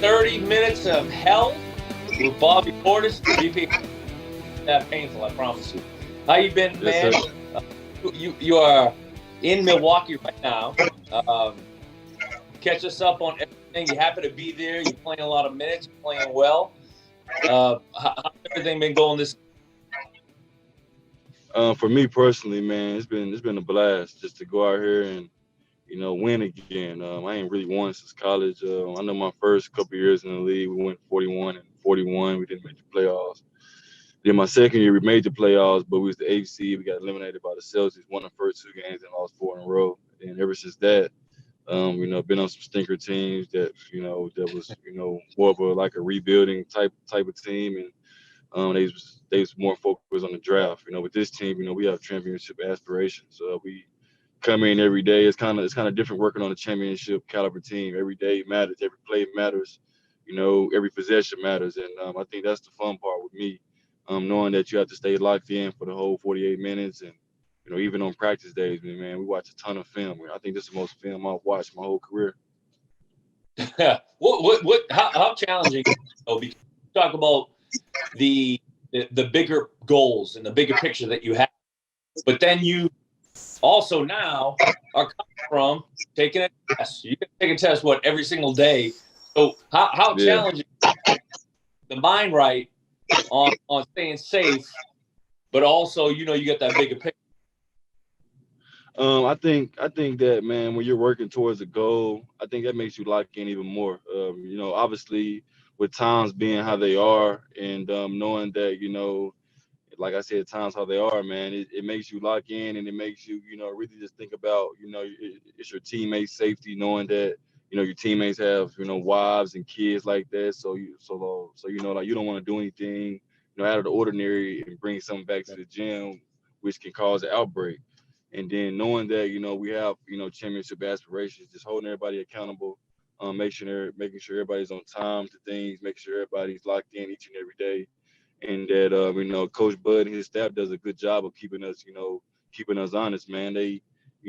30 minutes of hell with Bobby Portis, VP. That painful, I promise you. How you been, Yes, man? sir. You are in Milwaukee right now. Catch us up on everything. You happen to be there. You're playing a lot of minutes. You're playing well. How's everything been going this? For me personally, man, it's been a blast just to go out here and win again. I ain't really won since college. I know my first couple years in the league, we went 41 and 41. We didn't make the playoffs. Then my second year, we made the playoffs, but we was the eighth seed. We got eliminated by the Celtics. Won the first two games and lost four in a row. And ever since that, been on some stinker teams that was more of like a rebuilding type of team, and they was more focused on the draft. With this team, we have championship aspirations. We come in every day. It's kind of different working on a championship caliber team. Every day matters. Every play matters. Every possession matters, and I think that's the fun part with me. Knowing that you have to stay locked in for the whole 48 minutes, and even on practice days, man, we watch a ton of film. I think this is the most film I've watched my whole career. How challenging? Because you talk about the bigger goals and the bigger picture that you have, but then you also now are coming from taking a test. You can take a test every single day. So how Yeah. challenging the mind right on staying safe, but also you get that bigger picture. I think that, man, when you're working towards a goal, I think that makes you lock in even more. Obviously with times being how they are, and knowing that like I said, times how they are, man, it makes you lock in, and it makes you really just think about it's your teammates' safety, knowing that your teammates have wives and kids like that, so like you don't want to do anything out of the ordinary and bring something back to the gym, which can cause an outbreak. And then knowing that we have championship aspirations, just holding everybody accountable, making sure everybody's on time to things, making sure everybody's locked in each and every day, and that Coach Bud and his staff does a good job of keeping us honest, man. They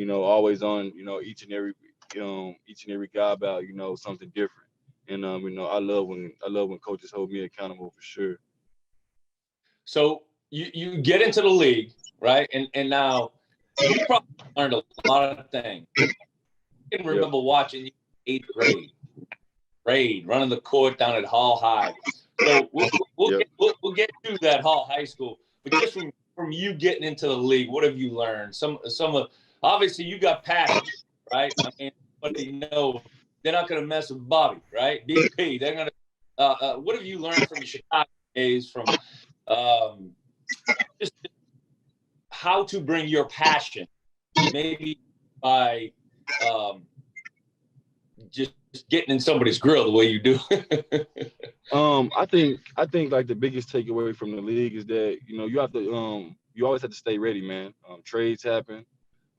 always on each and every guy about something different, and I love when coaches hold me accountable for sure. So you get into the league, right? And now you probably learned a lot of things. I can Yep. remember watching you in eighth grade, running the court down at Hall High. So Yep. we'll get to that Hall High School, but just from you getting into the league, what have you learned? Some of obviously you got passion, right? I mean, but they're not going to mess with Bobby, right? BP, they're going to. What have you learned from your Chicago days? From um, just how to bring your passion, maybe by um, just getting in somebody's grill the way you do. I think like the biggest takeaway from the league is that you always have to stay ready, man. Trades happen,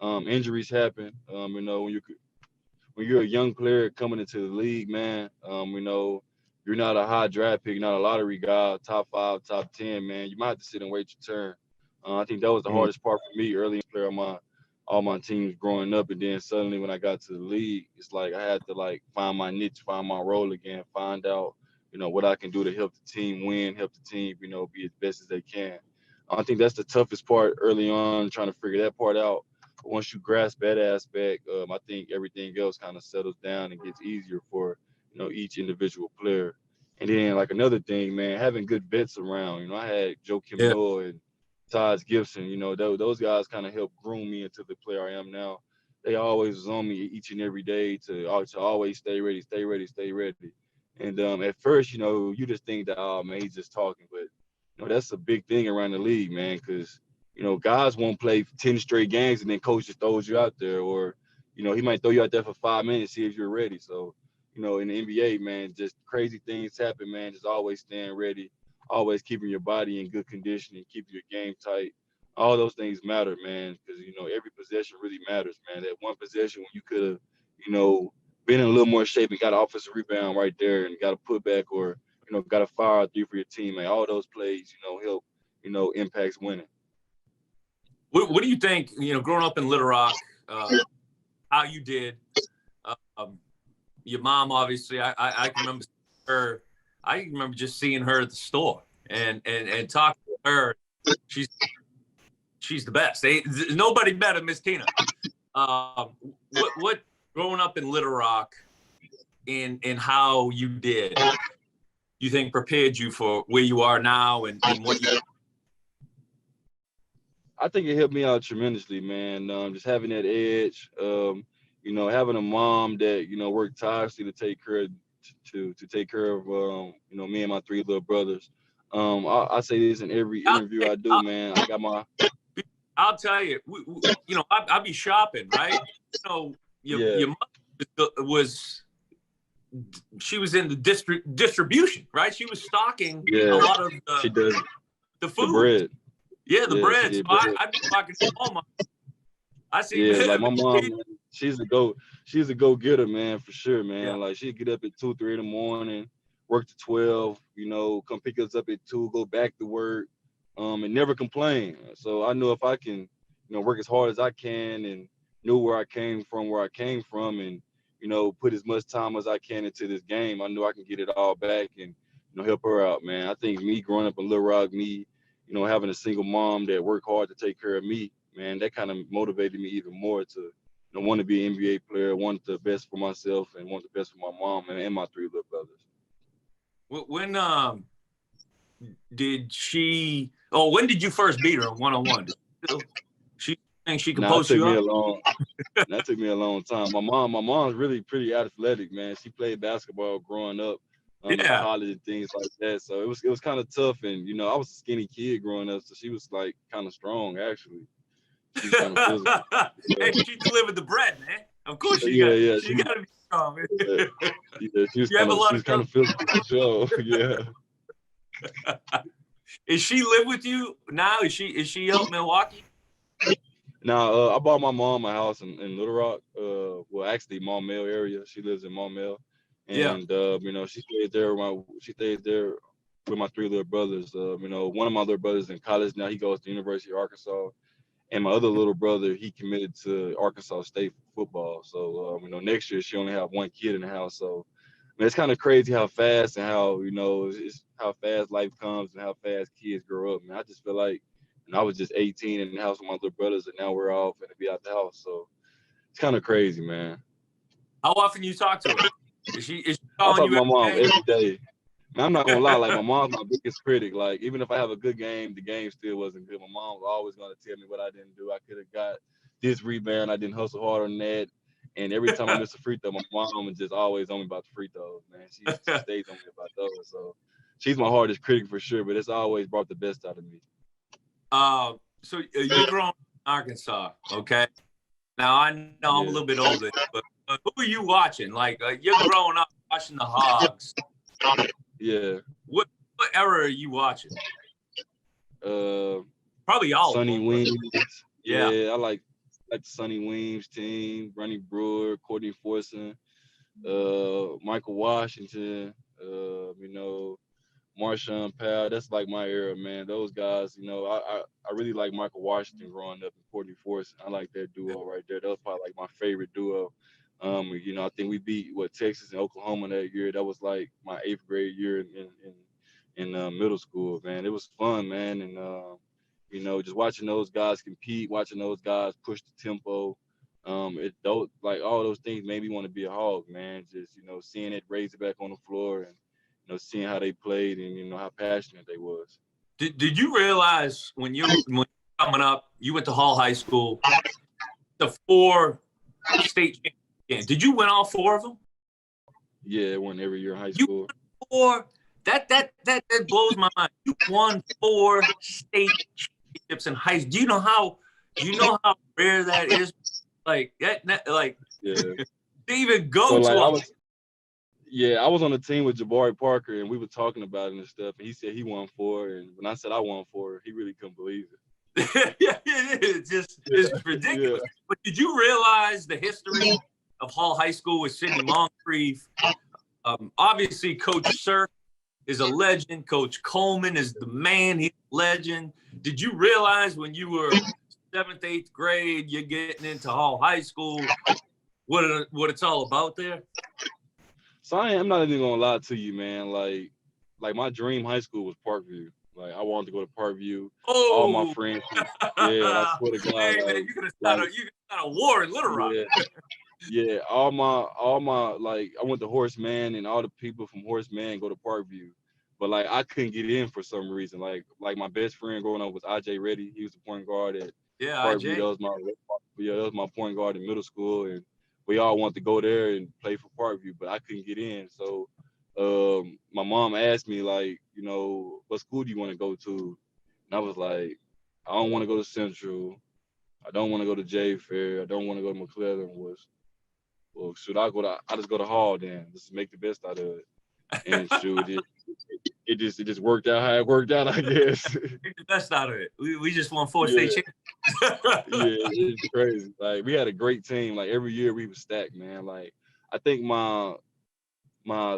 injuries happen. When you're a young player coming into the league, man, you're not a high draft pick, not a lottery guy, top 5, top 10, man. You might have to sit and wait your turn. I think that was the Mm. hardest part for me early in player on all my teams growing up, and then suddenly when I got to the league, it's like I had to like find my niche, find my role again, find out what I can do to help the team win, help the team be as best as they can. I think that's the toughest part early on, trying to figure that part out. But once you grasp that aspect, I think everything else kind of settles down and gets easier for each individual player. And then like another thing, man, having good vets around. I had Joe Kim Yeah. Noah and Taj Gibson. Those guys kind of helped groom me into the player I am now. They always was on me each and every day to always stay ready, stay ready, stay ready. And at first, you just think that, oh man, he's just talking, but that's a big thing around the league, man, because guys won't play 10 straight games and then coach just throws you out there, or he might throw you out there for 5 minutes, see if you're ready. So in the NBA, man, just crazy things happen, man. Just always staying ready, always keeping your body in good condition and keeping your game tight. All those things matter, man, because every possession really matters, man. That one possession when you could have, you know, been in a little more shape and got an offensive rebound right there and got a putback, or got a fire out three for your teammate. All those plays, help, impacts winning. What do you think? Growing up in Little Rock, how you did? Your mom, obviously, I can remember her. I remember just seeing her at the store and talking to her. She's the best. Nobody better, Miss Tina. What growing up in Little Rock and how you did, you think prepared you for where you are now and what you? I think it helped me out tremendously, man. Just having that edge, you know, having a mom that, you know, worked tirelessly to take care of, to take care of, you know, me and my 3 little brothers. I say this in every interview I do, man. I got my. I'll tell you, you know, I'll be shopping, right? You know, your mother she was in the distribution, right? She was stocking a lot of the food. The bread. Yeah, the bread. So I'd be talking to Mama. I see. Yeah, like my mom, man, she's a go-getter, man, for sure, man. Yeah. Like she'd get up at 2, 3 in the morning, work to 12, you know, come pick us up at 2, go back to work, and never complain. So I know if I can, you know, work as hard as I can and knew where I came from, and, you know, put as much time as I can into this game, I know I can get it all back and, you know, help her out, man. I think me growing up in Little Rock, you know, having a single mom that worked hard to take care of me, man, that kind of motivated me even more to, you know, want to be an NBA player, want the best for myself and want the best for my mom and my 3 little brothers. When when did you first beat her one-on-one? She think she could post you up? That took me a long time. My mom's really pretty athletic, man. She played basketball growing up, in college and things like that. So it was kind of tough. And, you know, I was a skinny kid growing up, so she was like kind of strong, actually. She was kind of physical. Hey, she delivered the bread, man. Of course she got to be strong. She was kind of physical for sure. Yeah. Is she live with you now? Is she out in Milwaukee? Now, I bought my mom a house in Little Rock. Well, actually, Maumelle area. She lives in Maumelle, and you know, she stayed there with my 3 little brothers. You know, one of my little brothers in college now. He goes to the University of Arkansas, and my other little brother, he committed to Arkansas State football. So, you know, next year she only have 1 kid in the house. So, I mean, it's kind of crazy how fast and how, you know, it's how fast life comes and how fast kids grow up. Man, I just feel like. And I was just 18 in the house with my little brothers, and now we're all going to be out the house. So it's kind of crazy, man. How often you talk to her? Is she calling you? I talk to my mom every day. Man, I'm not going to lie. Like, my mom's my biggest critic. Like, even if I have a good game, the game still wasn't good. My mom was always going to tell me what I didn't do. I could have got this rebound. I didn't hustle hard on that. And every time I miss a free throw, my mom is just always on me about the free throws, man. She stays on me about those. So she's my hardest critic for sure, but it's always brought the best out of me. So you're growing up in Arkansas, okay? Now I know I'm a little bit older, but who are you watching? Like you're growing up watching the Hogs. Yeah. What era are you watching? Probably all. Sonny Weems. Yeah. I like the Sonny Weems team. Ronnie Brewer, Courtney Forson, Michael Washington. You know. Marshawn Powell, that's like my era, man. Those guys, you know, I really like Michael Washington growing up and Courtney Force. I like that duo right there. That was probably like my favorite duo. You know, I think we beat Texas and Oklahoma that year. That was like my 8th grade year in middle school, man. It was fun, man. And you know, just watching those guys compete, watching those guys push the tempo. Like all those things made me want to be a Hog, man. Just, you know, seeing it raise it back on the floor and, you know, seeing how they played and, you know, how passionate they was. Did you realize when you were coming up, you went to Hall High School, the 4 state champions? Did you win all 4 of them? Yeah, I won every year in high school. You won 4. That blows my mind. You won 4 state championships in high school. Do you know how rare that is? Like like yeah. To even go to I was on the team with Jabari Parker, and we were talking about it and stuff. And he said he won 4, and when I said I won 4, he really couldn't believe it. Yeah, it is. It's ridiculous. Yeah. But did you realize the history of Hall High School with Sidney Moncrief? Obviously, Coach Sir is a legend. Coach Coleman is the man. He's a legend. Did you realize when you were 7th, 8th grade, you're getting into Hall High School, what it's all about there? So I'm not even gonna lie to you, man. Like my dream high school was Parkview. Like I wanted to go to Parkview. All my Oh, friends, yeah, I swear to God, hey man, like you can start a war in Little Rock. yeah, yeah. All my like I went to Horseman, and all the people from Horseman go to Parkview. But like I couldn't get in for some reason. Like my best friend growing up was IJ Reddy. He was the point guard at Yeah, Parkview. IJ. That was my point guard in middle school, and we all wanted to go there and play for Parkview, but I couldn't get in. So my mom asked me like, what school do you want to go to? And I was like, I don't want to go to Central. I don't want to go to J Fair. I don't want to go to McClellan. Well, should I go to? I just go to Hall then. Just make the best out of it. And shoot, it just worked out how it worked out, I guess. Make the best out of it. We just won 4 Yeah. state championships. Yeah, it's crazy. Like we had a great team. Like every year we was stacked, man. Like I think my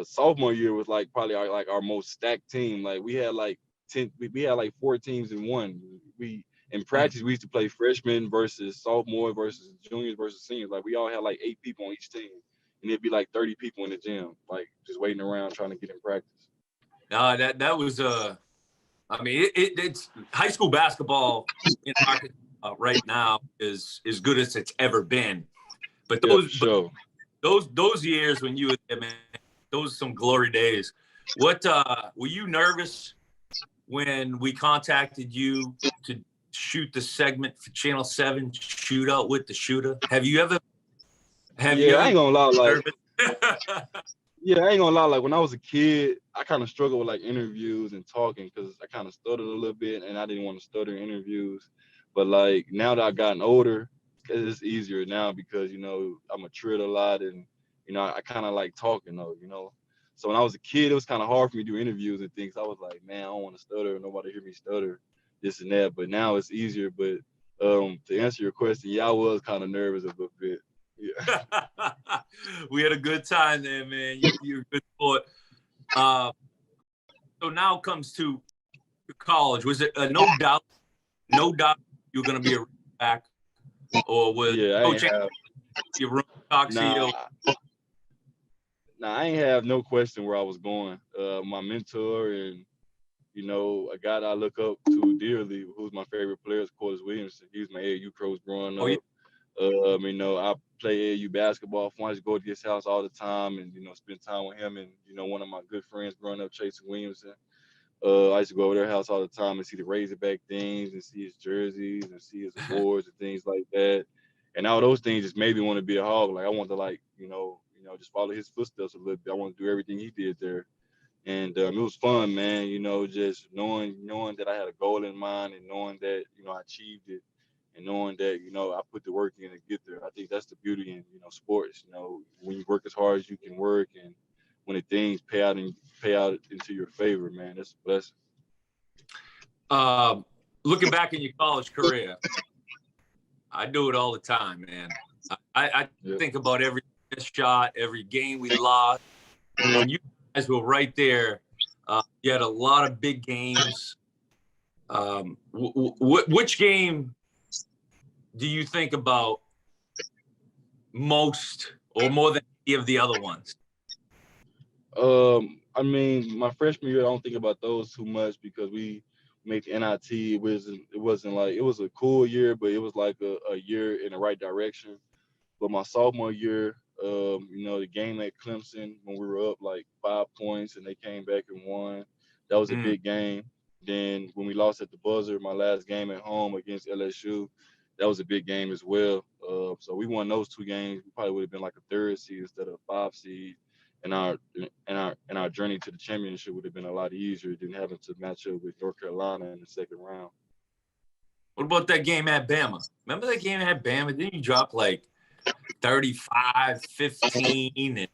sophomore year was like probably our most stacked team. Like we had like 10, we had like 4 teams in one. We in practice we used to play freshmen versus sophomore versus juniors versus seniors. Like we all had like 8 people on each team, and it'd be like 30 people in the gym, like just waiting around trying to get in practice. No, that was I mean it's high school basketball in Arkansas right now is as good as it's ever been. But Yeah, for sure. those years when you were there, man, those are some glory days. What were you nervous when we contacted you to shoot the segment for Channel 7 Shootout with the Shooter? Have you ever I ain't gonna lie, like nervous? yeah, I ain't gonna lie. Like when I was a kid, I kind of struggled with like interviews and talking because I kind of stuttered a little bit, and I didn't want to stutter in interviews. But like now that I've gotten older, it's easier now because I matured a lot, and I kind of like talking though. So when I was a kid, it was kind of hard for me to do interviews and things. I was like, man, I don't want to stutter. Nobody hear me stutter, this and that. But now it's easier. But to answer your question, yeah, I was kind of nervous a little bit. Yeah. We had a good time there, man. You're a good sport. So now it comes to college. Was it no doubt you're going to be a running back, or was Yeah, I ain't have. your room talks to you? Nah, I ain't have no question where I was going. My mentor and a guy that I look up to dearly, who's my favorite player, is Portis Williamson. He was my AAU coach growing Oh, yeah. up. I play AAU basketball. I used to go to his house all the time and spend time with him. And one of my good friends growing up, Chase Williamson. I used to go over their house all the time and see the Razorback things and see his jerseys and see his awards and things like that. And all those things just made me want to be a Hog. Like I want to just follow his footsteps a little bit. I want to do everything he did there. And it was fun, man. Just knowing that I had a goal in mind and knowing that I achieved it, and knowing that I put the work in to get there. I think that's the beauty in sports. When you work as hard as you can work, and when the things pay out into your favor, man, that's a blessing. Looking back in your college career, I do it all the time, man. I think about every shot, every game we lost. And you guys were right there. You had a lot of big games. Which game do you think about most or more than any of the other ones? I mean, my freshman year, I don't think about those too much because we make the NIT. It wasn't like it was a cool year, but it was like a year in the right direction. But my sophomore year, the game at Clemson when we were up like 5 points and they came back and won, that was a big game. Then when we lost at the buzzer, my last game at home against LSU, that was a big game as well. So we won those 2 games. We probably would have been like a 3rd seed instead of a 5 seed. And our journey to the championship would have been a lot easier than having to match up with North Carolina in the 2nd round. What about that game at Bama? Remember that game at Bama? Didn't you drop like 35, 15, and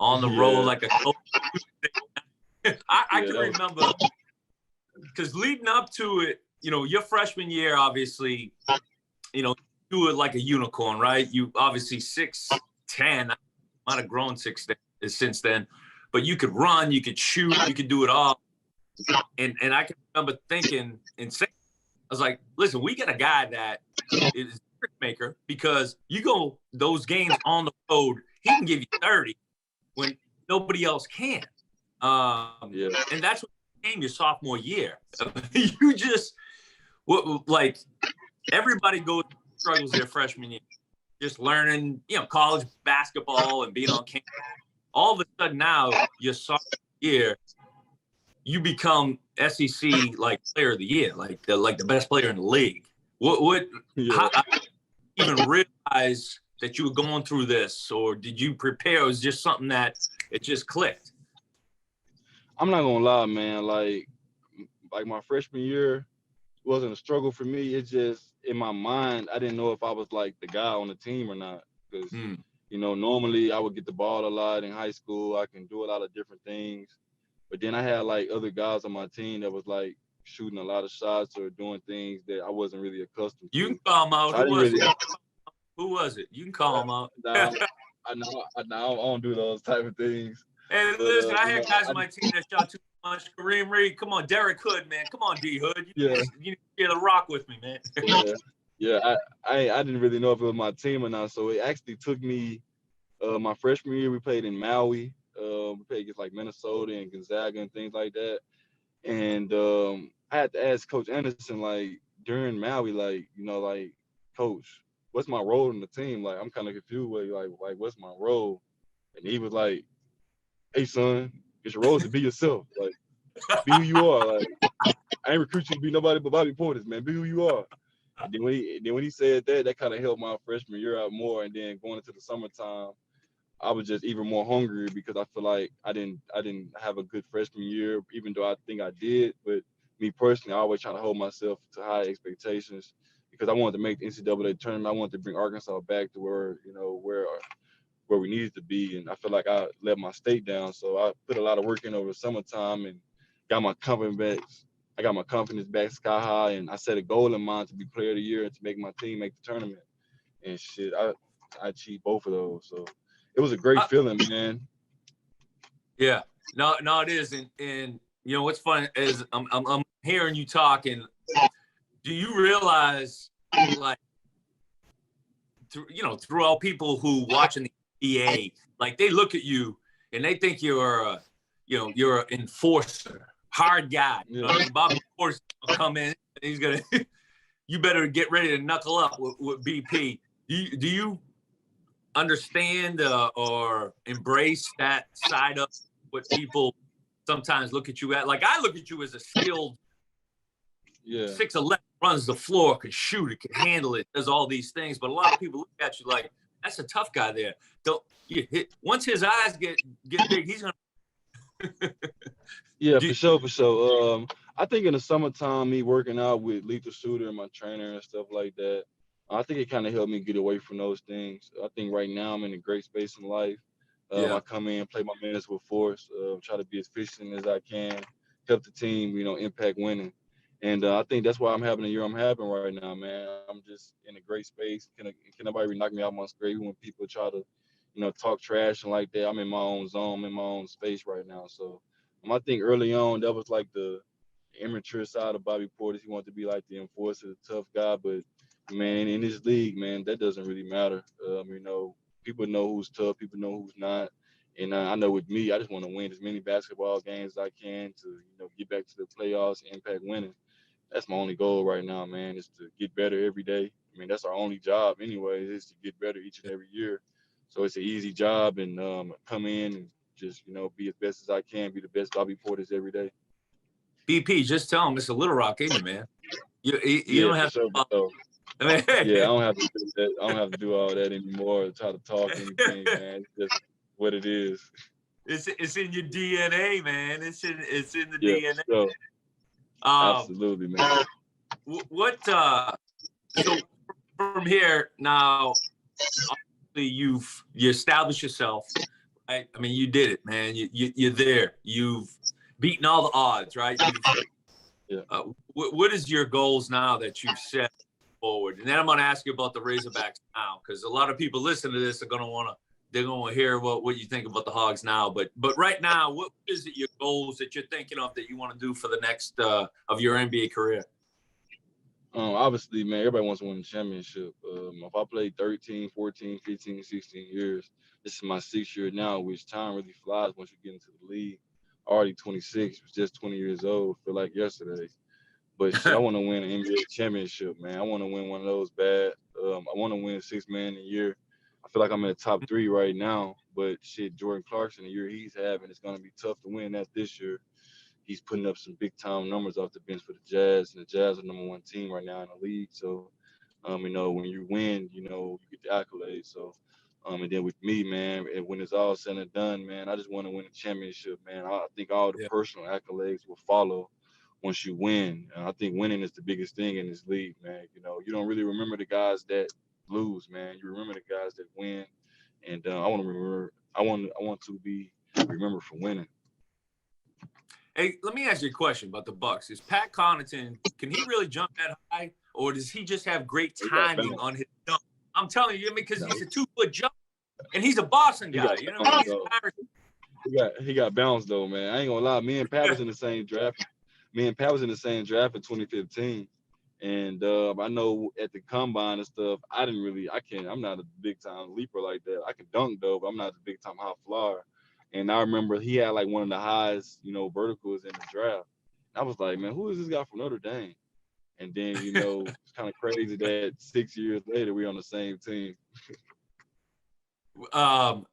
on the road like a coach? I can remember because leading up to it, your freshman year, obviously, you were like a unicorn, right? You obviously 6'10". I might have grown 6'10" since then, but you could run, you could shoot, you could do it all. And I can remember thinking and saying, I was like, listen, we got a guy that is a trick maker because you go those games on the road, he can give you 30 when nobody else can. Yeah. And that's what became your sophomore year. You just like everybody goes struggles their freshman year, just learning, college basketball and being on campus. All of a sudden now, your sophomore year, you become SEC like player of the year, like the best player in the league. How even realize that you were going through this, or did you prepare? It was just something that it just clicked. I'm not gonna lie, man. Like my freshman year wasn't a struggle for me. It's just in my mind, I didn't know if I was like the guy on the team or not. Because normally I would get the ball a lot in high school. I can do a lot of different things, but then I had like other guys on my team that was like shooting a lot of shots or doing things that I wasn't really accustomed to. You can call them out. So Who was it? You can call them out. I don't do those type of things. Hey, listen, I had guys on my team that shot too much. Kareem Reed, come on, Derek Hood, man, come on, D Hood. You need to get a rock with me, man. I didn't really know if it was my team or not. So it actually took me my freshman year. We played in Maui. We played against like Minnesota and Gonzaga and things like that. And I had to ask Coach Anderson like during Maui, like Coach, what's my role in the team? Like I'm kind of confused with like what's my role? And he was like, hey son, it's your role to be yourself. Like be who you are. Like I ain't recruit you to be nobody but Bobby Portis, man. Be who you are. And then when he said that kind of helped my freshman year out more. And then going into the summertime, I was just even more hungry because I feel like I didn't have a good freshman year, even though I think I did. But me personally, I always try to hold myself to high expectations because I wanted to make the NCAA tournament. I wanted to bring Arkansas back to where we needed to be. And I feel like I let my state down. So I put a lot of work in over the summertime and got my confidence back. I got my confidence back sky high, and I set a goal in mind to be player of the year and to make my team make the tournament. And shit, I achieved both of those. So it was a great feeling, man. Yeah, no, it is. And what's funny is I'm hearing you talk, and do you realize like throughout people who watching the EA, like they look at you and they think you're an enforcer, hard guy. Bobby Portis will come in and he's gonna you better get ready to knuckle up with BP. Do you understand or embrace that side of what people sometimes look at you at? Like I look at you as a skilled 6'11", runs the floor, can shoot it, can handle it, does all these things. But a lot of people look at you like, that's a tough guy there. Don't you hit once his eyes get big, he's gonna for sure. I think in the summertime, me working out with Lethal Shooter and my trainer and stuff like that, I think it kind of helped me get away from those things. I think right now I'm in a great space in life. I come in, play my minutes with force, try to be as efficient as I can, help the team, impact winning. And I think that's why I'm having the year I'm having right now, man. I'm just in a great space. Can nobody really knock me out my square? Even when people try to, talk trash and like that, I'm in my own zone, I'm in my own space right now. So I think early on, that was like the immature side of Bobby Portis. He wanted to be like the enforcer, the tough guy. But, man, in this league, man, that doesn't really matter. People know who's tough. People know who's not. And I know with me, I just want to win as many basketball games as I can to, get back to the playoffs, impact winning. That's my only goal right now, man, is to get better every day. I mean, that's our only job anyway, is to get better each and every year. So it's an easy job, and come in and just, be as best as I can, be the best Bobby Portis every day. BP, just tell him it's a Little Rock in you, man. You don't have to. I mean, I don't have to do that. I don't have to do all that anymore or try to talk anything, man. It's just what it is. It's in your DNA, man. It's in the DNA. So, absolutely, man. So from here now, obviously you established yourself, right? I mean, you did it, man. You're there. You've beaten all the odds, right? What is your goals now that you've set forward? And then I'm going to ask you about the Razorbacks now, because a lot of people listening to this are going to want to hear what you think about the Hogs now. But right now, what is it your goals that you're thinking of that you want to do for the next of your NBA career? Obviously, man, everybody wants to win the championship. If I played 13, 14, 15, 16 years, this is my 6th year now, which time really flies once you get into the league. Already 26, was just 20 years old, feel like yesterday. But shit, I want to win an NBA championship, man. I want to win one of those bad. I want to win 6 man a year. I feel like I'm in the top 3 right now, but shit, Jordan Clarkson, the year he's having, it's gonna be tough to win that this year. He's putting up some big time numbers off the bench for the Jazz, and the Jazz are #1 team right now in the league. So, when you win, you get the accolades. So, and then with me, man, and when it's all said and done, man, I just want to win a championship, man. I think all the Yeah. personal accolades will follow once you win. And I think winning is the biggest thing in this league, man. You don't really remember the guys that lose, man. You remember the guys that win. And I want to remember. I want to be remembered for winning. Hey, let me ask you a question about the Bucks. Is Pat Connaughton, can he really jump that high, or does he just have great timing on his jump? I'm telling you, because he's a 2-foot jump, and he's a Boston guy. You know what I mean? He got bounced though, man. I ain't gonna lie. Me and Pat was in the same draft. Me and Pat was in the same draft in 2015, and I know at the combine and stuff, I'm not a big time leaper like that. I can dunk though, but I'm not a big time high flyer. And I remember he had like one of the highest, verticals in the draft. I was like, man, who is this guy from Notre Dame? And then, it's kind of crazy that 6 years later we're on the same team. How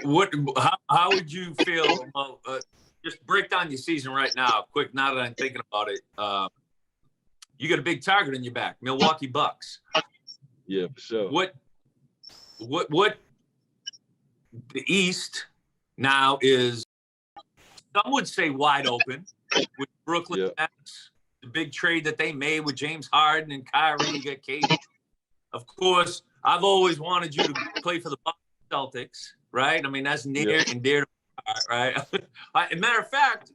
would you feel? Just break down your season right now, quick. Now that I'm thinking about it, you got a big target on your back, Milwaukee Bucks. Yeah, for sure. What? The East now is, some would say, wide open with Brooklyn Nets, the big trade that they made with James Harden and Kyrie. You got KD. Of course, I've always wanted you to play for the Celtics, right? I mean, that's near and dear to my heart, right? As a matter of fact,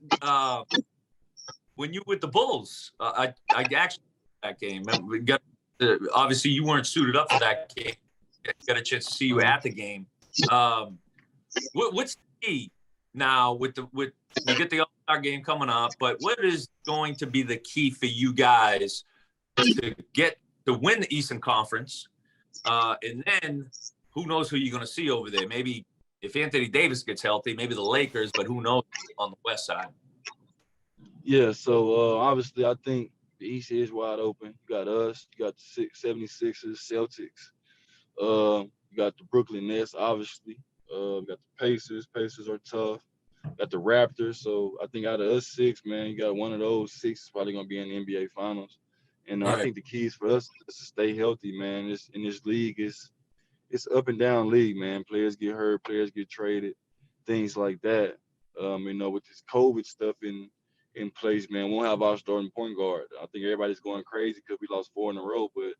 when you were with the Bulls, I actually that game. Obviously, you weren't suited up for that game. Got a chance to see you at the game. What's the key now with you get the All-Star game coming up, but what is going to be the key for you guys to win the Eastern Conference? And then who knows who you're going to see over there? Maybe if Anthony Davis gets healthy, maybe the Lakers, but who knows on the West side? Yeah, so obviously I think the East is wide open. You got us, you got the 76ers, Celtics. You got the Brooklyn Nets, obviously. You got the Pacers. Pacers are tough. Got the Raptors. So I think out of us 6, man, you got one of those 6 is probably going to be in the NBA Finals. And I think the keys for us is to stay healthy, man. In this league, it's up and down league, man. Players get hurt, players get traded, things like that. With this COVID stuff in place, man, we won't have our starting point guard. I think everybody's going crazy because we lost 4 in a row, but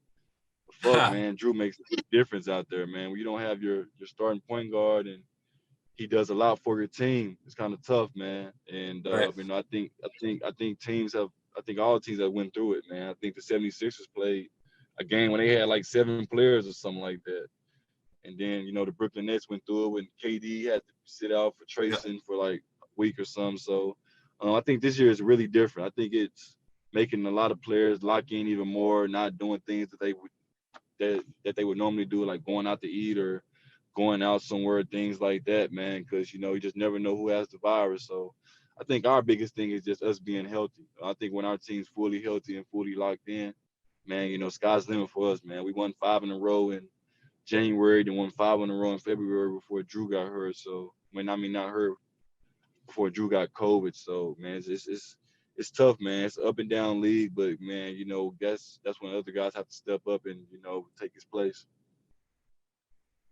fuck, man, Drew makes a big difference out there, man. When you don't have your starting point guard and he does a lot for your team, it's kind of tough, man. And I think all teams have went through it, man. I think the 76ers played a game when they had like 7 players or something like that. And then, the Brooklyn Nets went through it when KD had to sit out for Trayson for like a week or something. So I think this year is really different. I think it's making a lot of players lock in even more, not doing things that they would normally do, like going out to eat or going out somewhere, things like that, man, because, you just never know who has the virus. So I think our biggest thing is just us being healthy. I think when our team's fully healthy and fully locked in, man, sky's the limit for us, man. We won 5 in a row in January, then won 5 in a row in February before Drew got hurt. So, not hurt, before Drew got COVID. So, man, it's tough, man. It's an up and down league, but man, that's when other guys have to step up and take his place.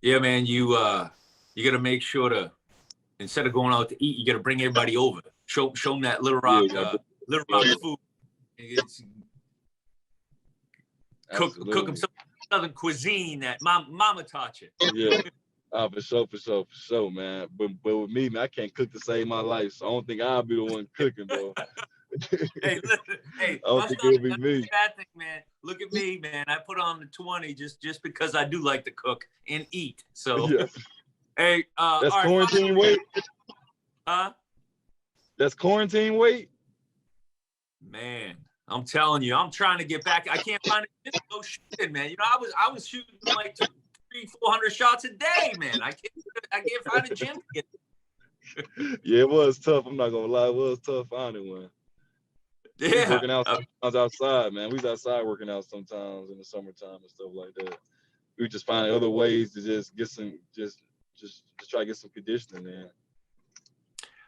Yeah, man, you got to make sure to, instead of going out to eat, you got to bring everybody over. Show them that Little Rock, Little Rock food. Cook them some Southern cuisine that mama taught you. Yeah. For sure, man. But with me, man, I can't cook to save my life, so I don't think I'll be the one cooking, bro. Hey, listen, I don't think it'll be me. Bad thing, man. Look at me, man. I put on the 20 just because I do like to cook and eat. So, hey, that's quarantine weight. Huh? That's quarantine weight. Man, I'm telling you, I'm trying to get back. I can't find it. No shooting, man. I was shooting like 300-400 shots a day, man. I can't do find a gym to get. Yeah, it was tough. I'm not gonna lie, it was tough finding one. We was Yeah. working out sometimes outside, man. We was outside working out sometimes in the summertime and stuff like that. We were just finding other ways to just get some, just try to get some conditioning in.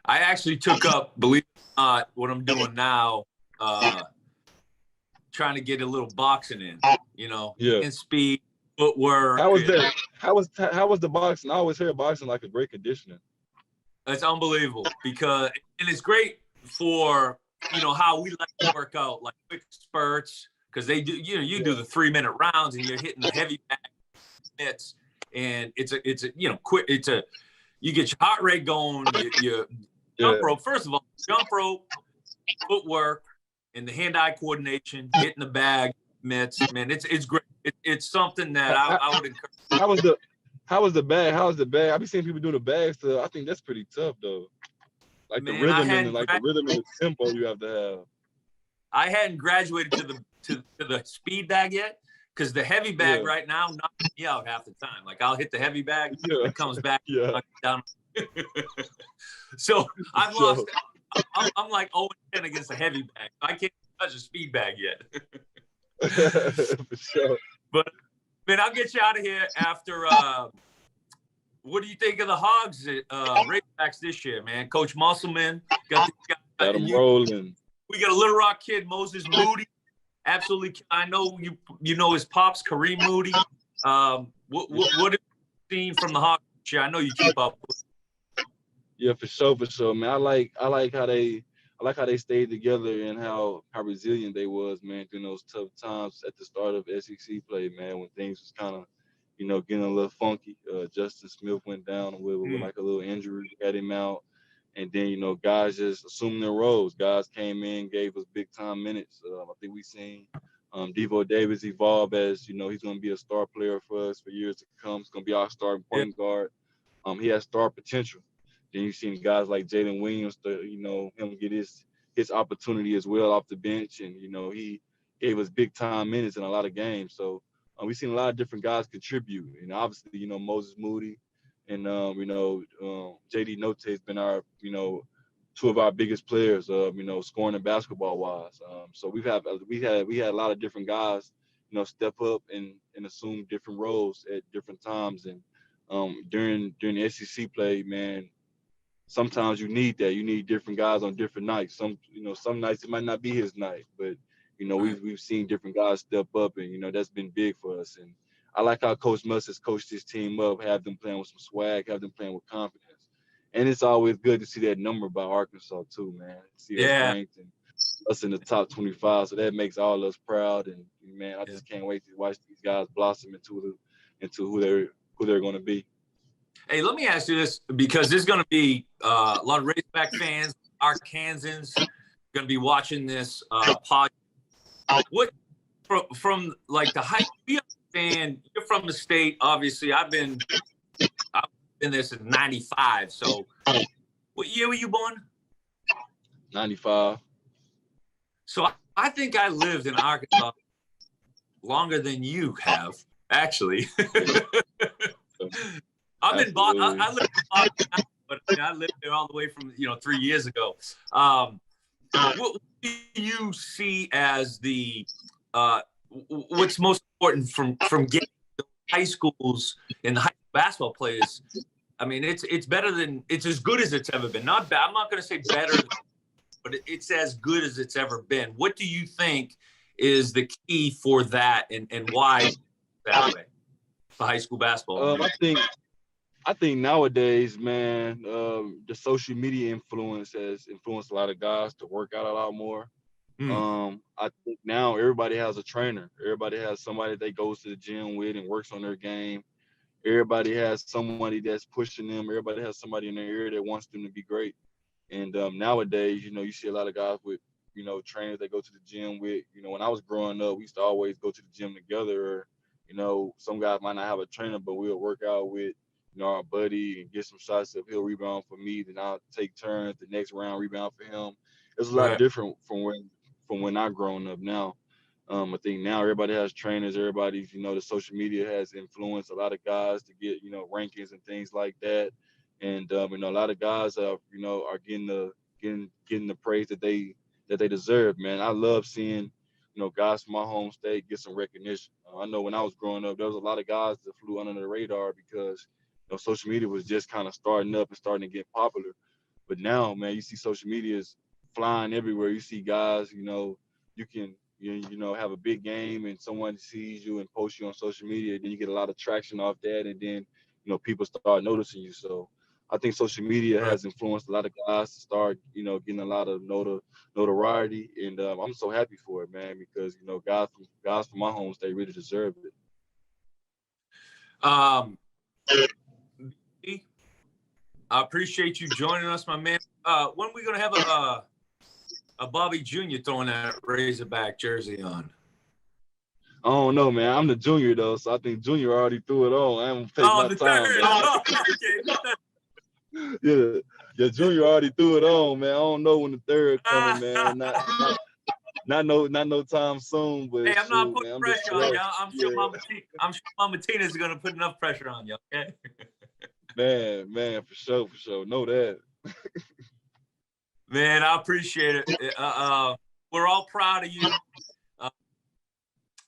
I actually took up, believe it or not, what I'm doing now, trying to get a little boxing in, and speed, footwork. How was that? How was the boxing? I always hear boxing like a great conditioning. It's unbelievable and it's great for, how we like to work out, like quick spurts, because they do, you do the 3-minute rounds and you're hitting the heavy bag hits, and you get your heart rate going, you jump rope. First of all, jump rope, footwork, and the hand-eye coordination, hitting the bag, mitts, man, it's great. It's something that I would encourage. How was the bag? I be seeing people do the bags stuff. I think that's pretty tough though. Like the rhythm and the tempo you have to have. I hadn't graduated to the speed bag yet, because the heavy bag right now knocks me out half the time. Like I'll hit the heavy bag, it comes back down. So I've lost. I'm like 0-10 against the heavy bag. I can't touch a speed bag yet. For sure. But man, I'll get you out of here after. What do you think of the Hogs Razorbacks this year, man? Coach Musselman got them rolling. We got a Little Rock kid, Moses Moody. Absolutely, I know you know his pops, Kareem Moody. What have you seen from the Hogs this year? I know you keep up with. Yeah, for sure, man. I like how they stayed together and how resilient they was, man, during those tough times at the start of SEC play, man, when things was kind of, getting a little funky. Justin Smith went down with like a little injury, had him out, and then guys just assumed their roles. Guys came in, gave us big time minutes. I think we seen Devo Davis evolve as he's going to be a star player for us for years to come. He's going to be our starting point guard. He has star potential. Then you've seen guys like Jalen Williams, him get his opportunity as well off the bench, and he gave us big time minutes in a lot of games. So we've seen a lot of different guys contribute, and obviously Moses Moody and JD Note has been our two of our biggest players, scoring and basketball wise. So we had a lot of different guys step up and assume different roles at different times, and during the SEC play, man. Sometimes you need that. You need different guys on different nights. Some nights it might not be his night, but we've seen different guys step up, and that's been big for us. And I like how Coach Muss has coached his team up, have them playing with some swag, have them playing with confidence. And it's always good to see that number by Arkansas too, man. See us ranked and us in the top 25, so that makes all of us proud. And man, I just can't wait to watch these guys blossom into who they're going to be. Hey, let me ask you this, because there's going to be a lot of Razorback fans, Arkansans, going to be watching this podcast. What from like the high? We understand you're from the state. Obviously, I've been there since '95. So, what year were you born? 95. So I think I lived in Arkansas longer than you have, actually. I'm in Boston. I live in Boston now, but I lived there all the way from 3 years ago. What do you see as the what's most important from getting the high schools and the high school basketball players? I mean, it's better than it's as good as it's ever been. Not bad. I'm not going to say better, but it's as good as it's ever been. What do you think is the key for that, and why that way for high school basketball? I think nowadays, man, the social media influence has influenced a lot of guys to work out a lot more. I think now everybody has a trainer. Everybody has somebody that goes to the gym with and works on their game. Everybody has somebody that's pushing them. Everybody has somebody in their ear that wants them to be great. And nowadays, you see a lot of guys with, trainers that go to the gym with. When I was growing up, we used to always go to the gym together. Or, some guys might not have a trainer, but we'll work out with our buddy and get some shots if he'll rebound for me, then I'll take turns. The next round rebound for him. It's a lot different from when I grown up now. I think now everybody has trainers. Everybody's, the social media has influenced a lot of guys to get, rankings and things like that. And a lot of guys are getting the praise that they deserve, man. I love seeing, guys from my home state get some recognition. I know when I was growing up, there was a lot of guys that flew under the radar because, social media was just kind of starting up and starting to get popular. But now, man, you see social media is flying everywhere. You see guys, you can have a big game and someone sees you and posts you on social media, then you get a lot of traction off that, and then people start noticing you. So I think social media Right. has influenced a lot of guys to start getting a lot of notoriety, and I'm so happy for it, man, because guys from my home state really deserve it. I appreciate you joining us, my man. When are we gonna have a Bobby Jr. throwing that Razorback jersey on? I don't know, man. I'm the junior though, so I think Junior already threw it on. I'm gonna take my time. Okay. Yeah, Junior already threw it on, man. I don't know when the third coming, man. Not no time soon, but hey, I'm shoot, not putting man, pressure on y'all. I'm sure Mama Tina's gonna put enough pressure on you. Okay. Man, for sure. Know that. Man, I appreciate it. We're all proud of you.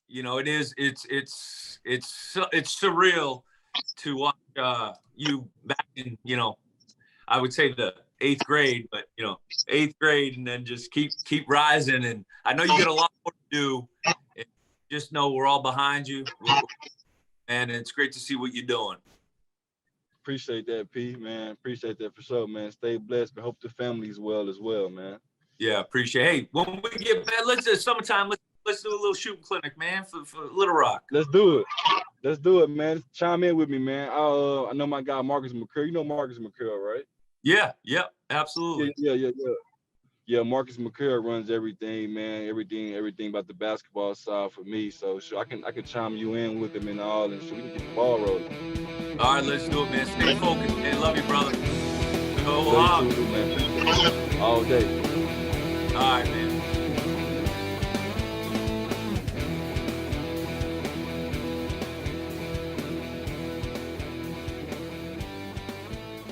It's surreal to watch you back in, I would say the 8th grade, but 8th grade, and then just keep rising. And I know you got a lot more to do. And just know we're all behind you, and it's great to see what you're doing. Appreciate that, P, man. Appreciate that for sure, man. Stay blessed, but hope the family's well as well, man. Yeah, appreciate. Hey, when we get back, let's do summertime. Let's do a little shooting clinic, man, for Little Rock. Let's do it, man. Chime in with me, man. I know my guy Marcus McCurry. You know Marcus McCurry, right? Yeah, absolutely. Yeah, Marcus McCurry runs everything, man. Everything about the basketball side for me. So sure, I can chime you in with him and all, and so we can get the ball rolling. All right, let's do it, man. Stay focused, man. Love you, brother. Go Hogs, man. All day. All right, man.